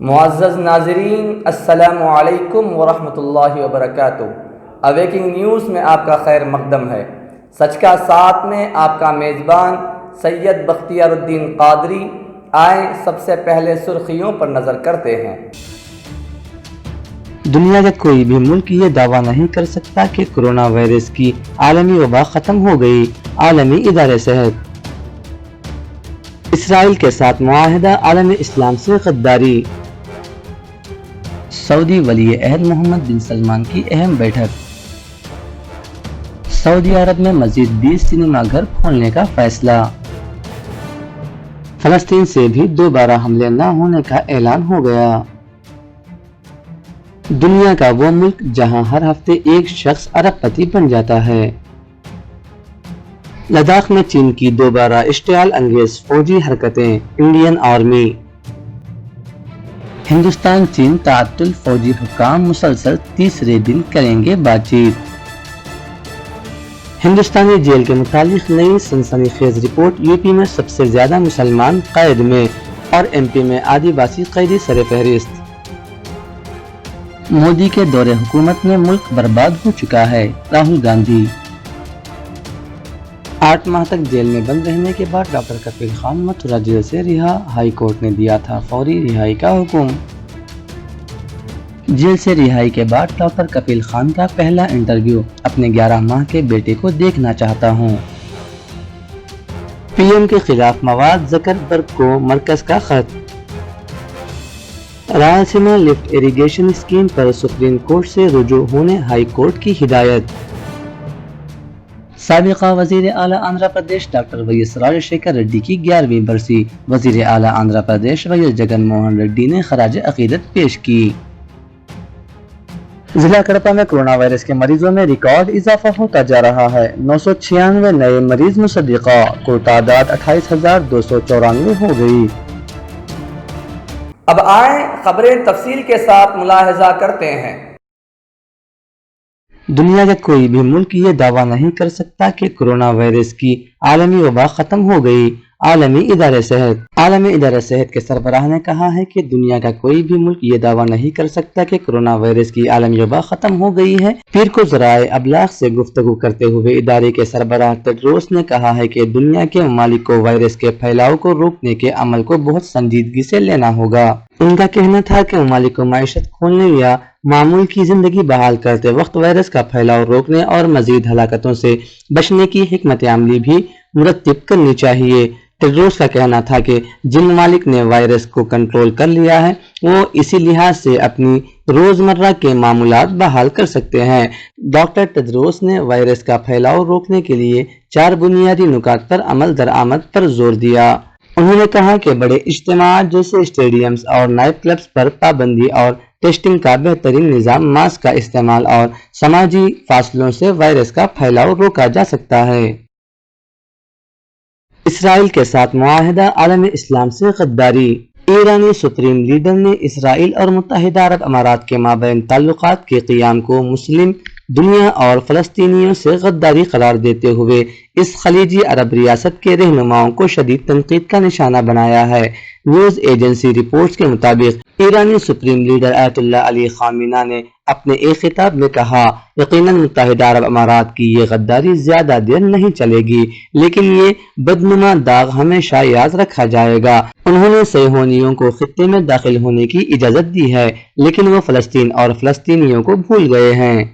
معزز ناظرین، السلام علیکم ورحمۃ اللہ وبرکاتہ۔ اویکنگ نیوز میں آپ کا خیر مقدم ہے۔ سچ کا ساتھ میں آپ کا میزبان سید بختیار الدین قادری۔ آئیں سب سے پہلے سرخیوں پر نظر کرتے ہیں۔ دنیا کا کوئی بھی ملک یہ دعویٰ نہیں کر سکتا کہ کرونا وائرس کی عالمی وبا ختم ہو گئی۔ عالمی ادارے صحت۔ اسرائیل کے ساتھ معاہدہ، عالم اسلام سے غداری۔ سعودی ولی عہد محمد بن سلمان کی اہم بیٹھک۔ سعودی عرب میں مزید 20 سینما گھر کھولنے کا فیصلہ۔ فلسطین سے بھی دوبارہ حملے نہ ہونے کا اعلان ہو گیا۔ دنیا کا وہ ملک جہاں ہر ہفتے ایک شخص ارب پتی بن جاتا ہے۔ لداخ میں چین کی دوبارہ اشتعال انگیز فوجی حرکتیں، انڈین آرمی۔ ہندوستان چین تعطل، فوجی حکام مسلسل تیسرے دن کریں گے بات چیت۔ ہندوستانی جیل کے متعلق نئی سنسنی خیز رپورٹ، یو پی میں سب سے زیادہ مسلمان قید میں اور ایم پی میں آدی باسی قیدی سر فہرست۔ مودی کے دور حکومت میں ملک برباد ہو چکا ہے، راہل گاندھی۔ 8 ماہ تک جیل میں بند رہنے کے بعد ڈاکٹر کپیل خان متھرا جیل سے رہا، ہائی کورٹ نے دیا تھا فوری رہائی کا حکم۔ جیل سے رہائی کے بعد ڈاکٹر کپیل خان کا پہلا انٹرویو، اپنے 11 ماہ کے بیٹے کو دیکھنا چاہتا ہوں۔ پی ایم کے خلاف مواد، زکربرگ کو مرکز کا خط۔ رائلسیما لفٹ اریگیشن اسکیم پر سپریم کورٹ سے رجوع ہونے ہائی کورٹ کی ہدایت۔ سابقہ وزیر اعلیٰ Andhra Pradesh doctor V S راجا شیکھر ریڈی کی 11ویں برسی، وزیر اعلیٰ آندھرا پردیش وی ایس جگن موہن ریڈی نے خراج عقیدت پیش کی۔ ضلع کڑپا میں کرونا وائرس کے مریضوں میں ریکارڈ اضافہ ہوتا جا رہا ہے، 996 نئے مریض مصدقہ، کل تعداد 28,294 ہو گئی۔ اب آئیں خبریں تفصیل کے ساتھ ملاحظہ کرتے ہیں۔ دنیا کا کوئی بھی ملک یہ دعویٰ نہیں کر سکتا کہ کرونا وائرس کی عالمی وبا ختم ہو گئی۔ عالمی ادارے صحت۔ عالمی ادارے صحت کے سربراہ نے کہا ہے کہ دنیا کا کوئی بھی ملک یہ دعویٰ نہیں کر سکتا کہ کرونا وائرس کی عالمی وبا ختم ہو گئی ہے۔ پیر کو ذرائع ابلاغ سے گفتگو کرتے ہوئے ادارے کے سربراہ ٹیڈروس نے کہا ہے کہ دنیا کے ممالک کو وائرس کے پھیلاؤ کو روکنے کے عمل کو بہت سنجیدگی سے لینا ہوگا۔ ان کا کہنا تھا کہ ممالک کو معیشت کھولنے یا معمول کی زندگی بحال کرتے وقت وائرس کا پھیلاؤ روکنے اور مزید ہلاکتوں سے بچنے کی حکمت عملی بھی مرتب کرنی چاہیے۔ ٹیڈروس کا کہنا تھا کہ جن ممالک نے وائرس کو کنٹرول کر لیا ہے وہ اسی لحاظ سے اپنی روزمرہ کے معمولات بحال کر سکتے ہیں۔ ڈاکٹر ٹیڈروس نے وائرس کا پھیلاؤ روکنے کے لیے 4 بنیادی نکات پر عمل درآمد پر زور دیا۔ انہوں نے کہا کہ بڑے اجتماعات جیسے اسٹیڈیمز اور نائٹ کلبز پر پابندی اور ٹیسٹنگ کا بہترین نظام، ماسک کا استعمال اور سماجی فاصلوں سے وائرس کا پھیلاؤ روکا جا سکتا ہے۔ اسرائیل کے ساتھ معاہدہ، عالم اسلام سے غداری۔ ایرانی سپریم لیڈر نے اسرائیل اور متحدہ عرب امارات کے مابین تعلقات کے قیام کو مسلم دنیا اور فلسطینیوں سے غداری قرار دیتے ہوئے اس خلیجی عرب ریاست کے رہنماؤں کو شدید تنقید کا نشانہ بنایا ہے۔ نیوز ایجنسی رپورٹس کے مطابق ایرانی سپریم لیڈر آیت اللہ علی خامنہ نے اپنے ایک خطاب میں کہا، یقیناً متحدہ عرب امارات کی یہ غداری زیادہ دیر نہیں چلے گی، لیکن یہ بدنما داغ ہمیشہ یاد رکھا جائے گا۔ انہوں نے صہیونیوں کو خطے میں داخل ہونے کی اجازت دی ہے، لیکن وہ فلسطین اور فلسطینیوں کو بھول گئے ہیں۔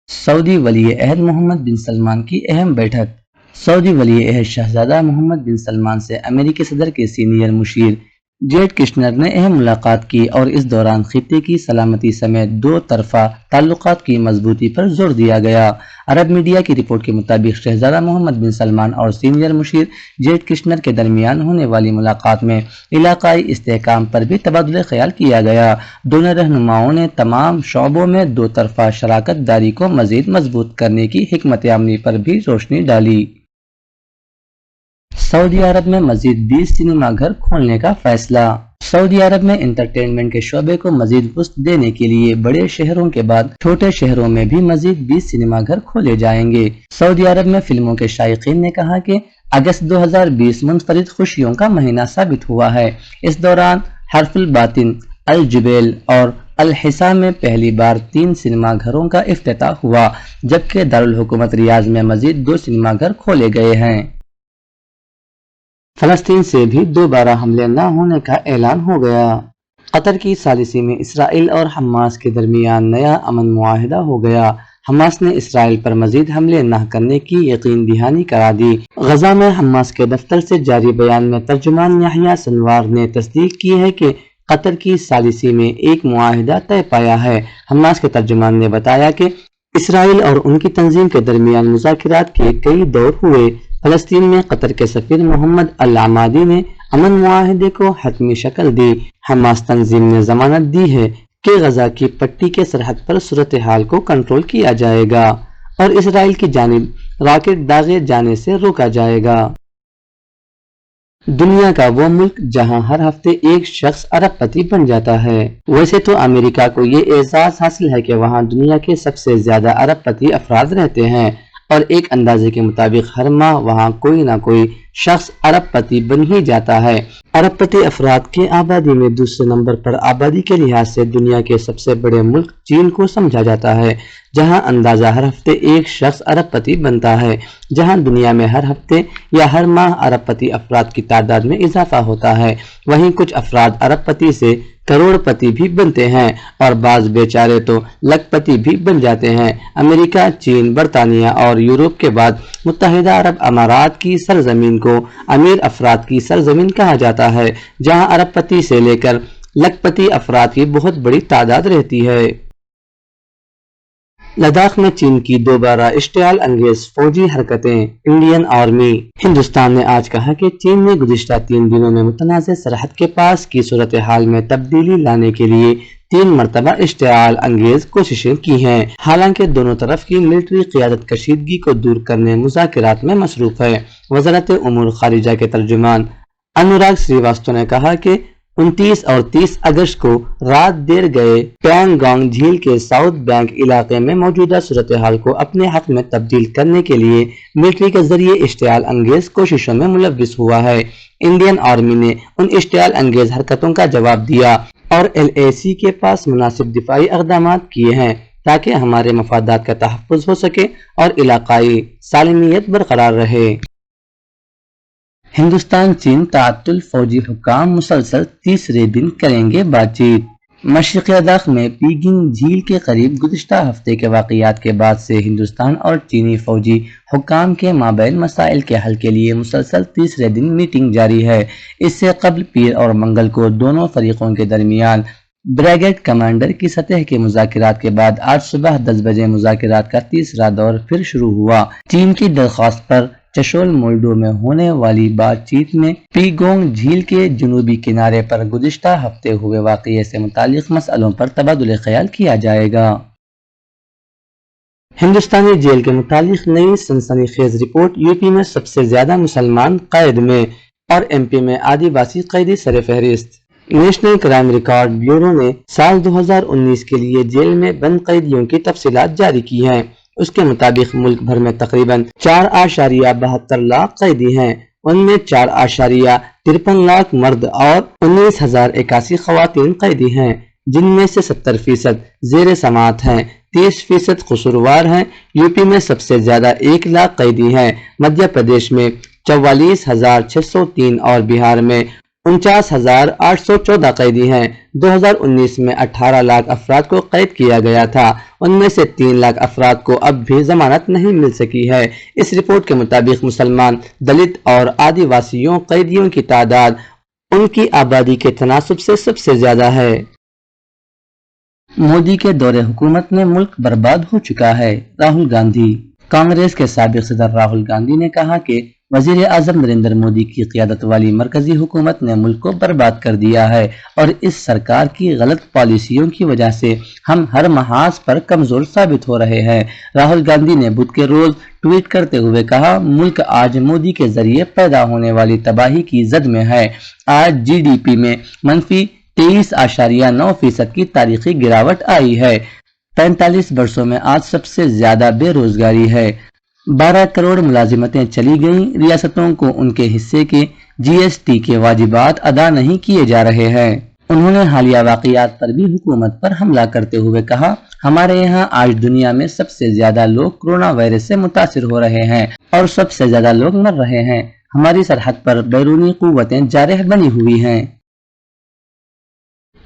سعودی ولی عہد محمد بن سلمان کی اہم بیٹھک۔ سعودی ولی عہد شہزادہ محمد بن سلمان سے امریکی صدر کے سینئر مشیر جیڈ کشنر نے اہم ملاقات کی اور اس دوران خطے کی سلامتی سمیت 2 طرفہ تعلقات کی مضبوطی پر زور دیا گیا۔ عرب میڈیا کی رپورٹ کے مطابق شہزادہ محمد بن سلمان اور سینئر مشیر جیڈ کشنر کے درمیان ہونے والی ملاقات میں علاقائی استحکام پر بھی تبادلہ خیال کیا گیا۔ دونوں رہنماؤں نے تمام شعبوں میں 2 طرفہ شراکت داری کو مزید مضبوط کرنے کی حکمت عملی پر بھی روشنی ڈالی۔ سعودی عرب میں مزید 20 سینما گھر کھولنے کا فیصلہ۔ سعودی عرب میں انٹرٹینمنٹ کے شعبے کو مزید وسعت دینے کے لیے بڑے شہروں کے بعد چھوٹے شہروں میں بھی مزید 20 سینما گھر کھولے جائیں گے۔ سعودی عرب میں فلموں کے شائقین نے کہا کہ اگست 2020 منفرد خوشیوں کا مہینہ ثابت ہوا ہے۔ اس دوران حرف الباطن، الجبیل اور الحسا میں پہلی بار 3 سنیما گھروں کا افتتاح ہوا، جبکہ دارالحکومت ریاض میں مزید 2 سنیما گھر کھولے گئے ہیں۔ فلسطین سے بھی دوبارہ حملے نہ ہونے کا اعلان ہو گیا۔ قطر کی ثالثی میں اسرائیل اور حماس کے درمیان نیا امن معاہدہ ہو گیا۔ حماس نے اسرائیل پر مزید حملے نہ کرنے کی یقین دہانی کرا دی۔ غزہ میں حماس کے دفتر سے جاری بیان میں ترجمان یحییٰ سنوار نے تصدیق کی ہے کہ قطر کی ثالثی میں ایک معاہدہ طے پایا ہے۔ حماس کے ترجمان نے بتایا کہ اسرائیل اور ان کی تنظیم کے درمیان مذاکرات کے کئی دور ہوئے۔ فلسطین میں قطر کے سفیر محمد العمادی نے امن معاہدے کو حتمی شکل دی۔ حماس تنظیم نے ضمانت دی ہے کہ غزہ کی پٹی کے سرحد پر صورتحال کو کنٹرول کیا جائے گا اور اسرائیل کی جانب راکٹ داغے جانے سے روکا جائے گا۔ دنیا کا وہ ملک جہاں ہر ہفتے ایک شخص ارب پتی بن جاتا ہے۔ ویسے تو امریکہ کو یہ اعزاز حاصل ہے کہ وہاں دنیا کے سب سے زیادہ ارب پتی افراد رہتے ہیں، اور ایک اندازے کے مطابق ہر ماہ وہاں کوئی نہ کوئی شخص ارب پتی بن ہی جاتا ہے۔ ارب پتی افراد کی آبادی میں دوسرے نمبر پر آبادی کے لحاظ سے دنیا کے سب سے بڑے ملک چین کو سمجھا جاتا ہے، جہاں اندازہ ہر ہفتے ایک شخص ارب پتی بنتا ہے۔ جہاں دنیا میں ہر ہفتے یا ہر ماہ ارب پتی افراد کی تعداد میں اضافہ ہوتا ہے، وہیں کچھ افراد ارب پتی سے کروڑ پتی بھی بنتے ہیں اور بعض بیچارے تو لکھ پتی بھی بن جاتے ہیں۔ امریکہ، چین، برطانیہ اور یورپ کے بعد متحدہ عرب امارات کی سرزمین کو امیر افراد کی سرزمین کہا جاتا ہے، جہاں ارب پتی سے لے کر لکھ پتی افراد کی بہت بڑی تعداد رہتی ہے۔ لداخ میں چین کی دوبارہ اشتعال انگیز فوجی حرکتیں۔ Indian army. ہندوستان نے آج کہا کہ چین نے گزشتہ 3 دنوں میں متنازع سرحد کے پاس کی صورتحال میں تبدیلی لانے کے لیے 3 مرتبہ اشتعال انگیز کوششیں کی ہیں، حالانکہ دونوں طرف کی ملٹری قیادت کشیدگی کو دور کرنے مذاکرات میں مصروف ہے۔ وزارت امور خارجہ کے ترجمان انوراگ سریواستو نے کہا کہ 29 اور 30 اگست کو رات دیر گئے پینگ گانگ جھیل کے ساؤتھ بینک علاقے میں موجودہ صورتحال کو اپنے حق میں تبدیل کرنے کے لیے ملٹری کے ذریعے اشتعال انگیز کوششوں میں ملوث ہوا ہے۔ انڈین آرمی نے ان اشتعال انگیز حرکتوں کا جواب دیا اور LAC کے پاس مناسب دفاعی اقدامات کیے ہیں تاکہ ہمارے مفادات کا تحفظ ہو سکے اور علاقائی سالمیت برقرار رہے۔ ہندوستان چین تعطل فوجی حکام مسلسل تیسرے دن کریں گے بات چیت۔ مشرقی لداخ میں پیگنگ جھیل کے قریب گزشتہ ہفتے کے واقعات کے بعد سے ہندوستان اور چینی فوجی حکام کے مابین مسائل کے حل کے لیے مسلسل تیسرے دن میٹنگ جاری ہے۔ اس سے قبل پیر اور منگل کو دونوں فریقوں کے درمیان بریگیڈ کمانڈر کی سطح کے مذاکرات کے بعد آج صبح 10 بجے مذاکرات کا تیسرا دور پھر شروع ہوا۔ چین کی درخواست پر چشول مولڈو میں ہونے والی بات چیت میں پیگونگ جھیل کے جنوبی کنارے پر گزشتہ ہفتے ہوئے واقعے سے متعلق مسئلوں پر تبادلہ خیال کیا جائے گا۔ ہندوستانی جیل کے متعلق نئی سنسنی خیز رپورٹ۔ UP میں سب سے زیادہ مسلمان قید میں اور MP میں آدیواسی قیدی سر فہرست۔ نیشنل کرائم ریکارڈ بیورو نے سال 2019 کے لیے جیل میں بند قیدیوں کی تفصیلات جاری کی ہیں۔ اس کے مطابق ملک بھر میں تقریباً 4.72 لاکھ قیدی ہیں۔ ان میں 4.53 لاکھ مرد اور 19,081 خواتین قیدی ہیں، جن میں سے 70% زیر سماعت ہیں، 30% قصوروار ہیں۔ UP میں سب سے زیادہ 1 لاکھ قیدی ہیں، مدھیہ پردیش میں 44,603 اور بہار میں 49,814 قیدی ہیں۔ 2019 میں 18 لاکھ افراد کو قید کیا گیا تھا، ان میں سے 3 لاکھ افراد کو اب بھی ضمانت نہیں مل سکی ہے۔ اس رپورٹ کے مطابق مسلمان، دلت اور آدیواسیوں قیدیوں کی تعداد ان کی آبادی کے تناسب سے سب سے زیادہ ہے۔ مودی کے دور حکومت میں ملک برباد ہو چکا ہے۔ راہل گاندھی۔ کانگریس کے سابق صدر راہل گاندھی نے کہا کہ وزیر اعظم نریندر مودی کی قیادت والی مرکزی حکومت نے ملک کو برباد کر دیا ہے اور اس سرکار کی غلط پالیسیوں کی وجہ سے ہم ہر محاذ پر کمزور ثابت ہو رہے ہیں۔ راہل گاندھی نے بدھ کے روز ٹویٹ کرتے ہوئے کہا، ملک آج مودی کے ذریعے پیدا ہونے والی تباہی کی زد میں ہے۔ آج GDP میں منفی 23.9% کی تاریخی گراوٹ آئی ہے۔ 45 برسوں میں آج سب سے زیادہ بے روزگاری ہے۔ 12 کروڑ ملازمتیں چلی گئیں۔ ریاستوں کو ان کے حصے کے GST کے واجبات ادا نہیں کیے جا رہے ہیں۔ انہوں نے حالیہ واقعات پر بھی حکومت پر حملہ کرتے ہوئے کہا، ہمارے یہاں آج دنیا میں سب سے زیادہ لوگ کورونا وائرس سے متاثر ہو رہے ہیں اور سب سے زیادہ لوگ مر رہے ہیں۔ ہماری سرحد پر بیرونی قوتیں جارح بنی ہوئی ہیں۔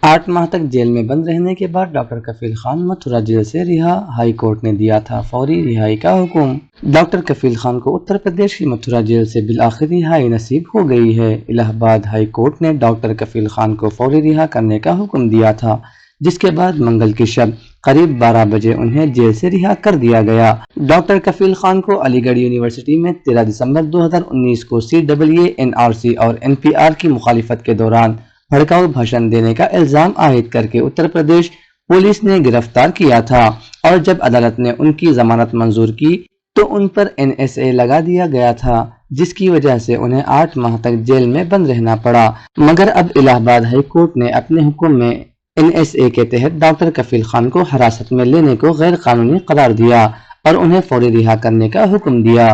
8 ماہ تک جیل میں بند رہنے کے بعد ڈاکٹر کفیل خان متھرا جیل سے رہا، ہائی کورٹ نے دیا تھا فوری رہائی کا حکم۔ ڈاکٹر کفیل خان کو اتر پردیش کی متھرا جیل سے بالآخر رہائی نصیب ہو گئی ہے۔ الہ آباد ہائی کورٹ نے ڈاکٹر کفیل خان کو فوری رہا کرنے کا حکم دیا تھا، جس کے بعد منگل کی شب قریب 12 بجے انہیں جیل سے رہا کر دیا گیا۔ ڈاکٹر کفیل خان کو علی گڑھ یونیورسٹی میں 13 دسمبر 2019 کو CAA NRC اور NPR کی مخالفت کے دوران بھڑکاؤ بھاشن دینے کا الزام عائد کر کے اتر پردیش پولیس نے گرفتار کیا تھا، اور جب عدالت نے ان کی ضمانت منظور کی تو ان پر NSA لگا دیا گیا تھا، جس کی وجہ سے انہیں 8 ماہ تک جیل میں بند رہنا پڑا۔ مگر اب الہ آباد ہائی کورٹ نے اپنے حکم میں NSA کے تحت ڈاکٹر کفیل خان کو حراست میں لینے کو غیر قانونی قرار دیا اور انہیں فوری رہا کرنے کا حکم دیا۔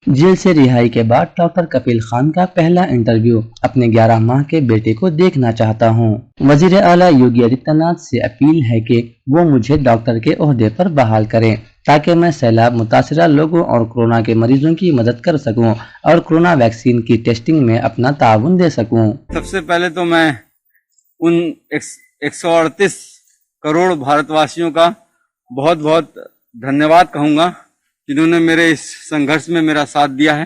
جیل سے رہائی کے بعد ڈاکٹر کفیل خان کا پہلا انٹرویو، اپنے 11 ماہ کے بیٹے کو دیکھنا چاہتا ہوں۔ وزیر اعلیٰ یوگی آدتیہ ناتھ سے اپیل ہے کہ وہ مجھے ڈاکٹر کے عہدے پر بحال کریں تاکہ میں سیلاب متاثرہ لوگوں اور کورونا کے مریضوں کی مدد کر سکوں اور کورونا ویکسین کی ٹیسٹنگ میں اپنا تعاون دے سکوں۔ سب سے پہلے تو میں ان 138 کروڑ بھارت واسیوں کا بہت بہت دھنیہ واد کہوں گا جنہوں نے میرے اس سنگھرش میں میرا ساتھ دیا ہے۔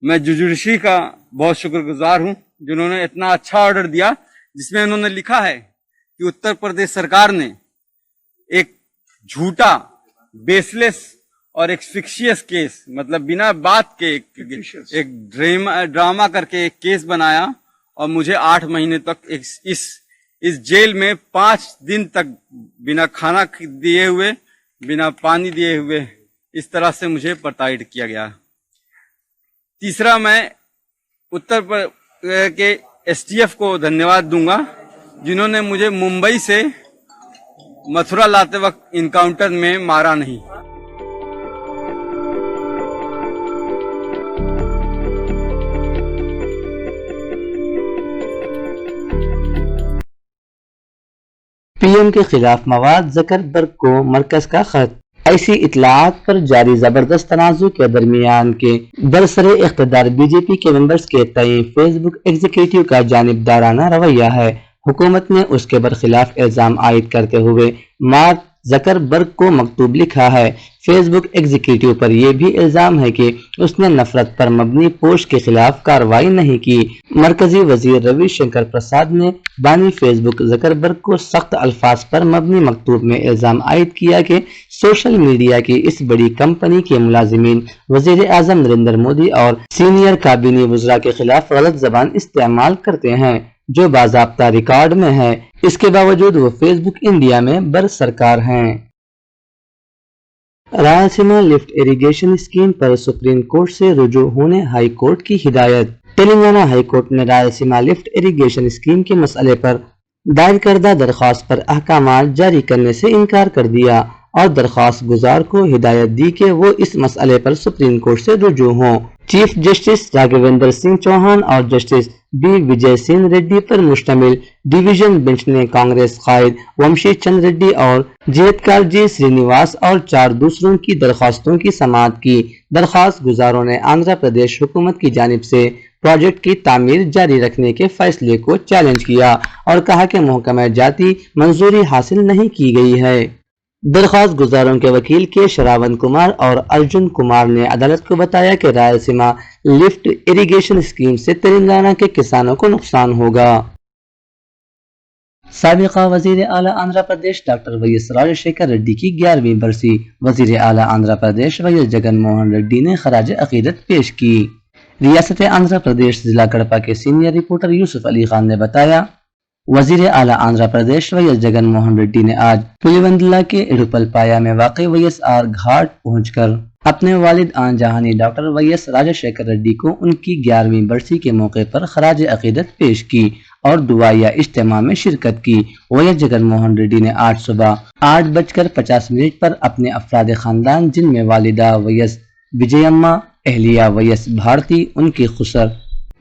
میں جوڈیشری کا بہت شکر گزار ہوں جنہوں نے اتنا اچھا آرڈر دیا جس میں انہوں نے لکھا ہے کہ اتر پردیش سرکار نے ایک جھوٹا، بیس لیس اور ایک فکشیس کیس، مطلب بنا بات کے ایک ڈرامہ کر کے ایک کیس بنایا اور مجھے 8 مہینے تک اس جیل میں 5 دن تک بنا کھانا دیے ہوئے، بنا پانی دیے ہوئے اس طرح سے مجھے پرتاڑت کیا گیا۔ تیسرا، میں اتر پردیش کے STF کو دھنیہ واد دوں گا جنہوں نے مجھے ممبئی سے متھرا لاتے وقت انکاؤنٹر میں مارا نہیں۔ PM کے خلاف مواد زکر برگ کو مرکز کا خط۔ ایسی اطلاعات پر جاری زبردست تنازع کے درمیان کے برسر اقتدار BJP کے ممبرز کے تئیں فیس بک ایگزیکٹو کا جانبدارانہ رویہ ہے۔ حکومت نے اس کے برخلاف الزام عائد کرتے ہوئے مارک زکر برگ کو مکتوب لکھا ہے۔ فیس بک ایگزیکٹو پر یہ بھی الزام ہے کہ اس نے نفرت پر مبنی پوسٹ کے خلاف کارروائی نہیں کی۔ مرکزی وزیر روی شنکر پرساد نے بانی فیس بک زکر برگ کو سخت الفاظ پر مبنی مکتوب میں الزام عائد کیا کہ سوشل میڈیا کی اس بڑی کمپنی کے ملازمین وزیر اعظم نریندر مودی اور سینئر کابینی وزراء کے خلاف غلط زبان استعمال کرتے ہیں جو باضابطہ ریکارڈ میں ہے۔ اس کے باوجود وہ فیس بک انڈیا میں برسرکار ہیں۔ رائلسیما لفٹ اریگیشن اسکیم پر سپریم کورٹ سے رجوع ہونے ہائی کورٹ کی ہدایت۔ تلنگانہ ہائی کورٹ نے رائلسیما لفٹ اریگیشن اسکیم کے مسئلے پر دائر کردہ درخواست پر احکامات جاری کرنے سے انکار کر دیا اور درخواست گزار کو ہدایت دی کہ وہ اس مسئلے پر سپریم کورٹ سے رجوع ہوں۔ چیف جسٹس راگھویندر سنگھ چوہان اور جسٹس B وجے سین ریڈی پر مشتمل ڈویژن بینچ نے کانگریس قائد ومشی چند ریڈی اور جیتکار جی سرینیواس اور 4 دوسروں کی درخواستوں کی سماعت کی۔ درخواست گزاروں نے آندھرا پردیش حکومت کی جانب سے پروجیکٹ کی تعمیر جاری رکھنے کے فیصلے کو چیلنج کیا اور کہا کہ محکمہ جاتی منظوری حاصل نہیں کی گئی ہے۔ درخواست گزاروں کے وکیل کے شراون کمار اور ارجن کمار نے عدالت کو بتایا کہ رائلسیما لفٹ اریگیشن اسکیم سے تلنگانہ کے کسانوں کو نقصان ہوگا۔ سابقہ وزیر اعلیٰ آندھرا پردیش ڈاکٹر ویس راج شیکھر ریڈی کی 11ویں برسی۔ وزیر اعلیٰ آندھرا پردیش ویس جگن موہن ریڈی نے خراج عقیدت پیش کی۔ ریاست آندھرا پردیش ضلع کڑپا کے سینئر رپورٹر یوسف علی خان نے بتایا، وزیر اعلیٰ آندھرا پردیش ویس جگن موہن ریڈی نے آج پولیوندلا کے اڈوپل پایا میں واقع ویس آر گھاٹ پہنچ کر اپنے والد آن جہانی ڈاکٹر ویس راج شیکھر ریڈی کو ان کی 11ویں برسی کے موقع پر خراج عقیدت پیش کی اور دعائیہ اجتماع میں شرکت کی۔ ویس جگن موہن ریڈی نے آج صبح 8:50 پر اپنے افراد خاندان جن میں والدہ ویس وجے اماں، اہلیہ ویس بھارتی، ان کی خسر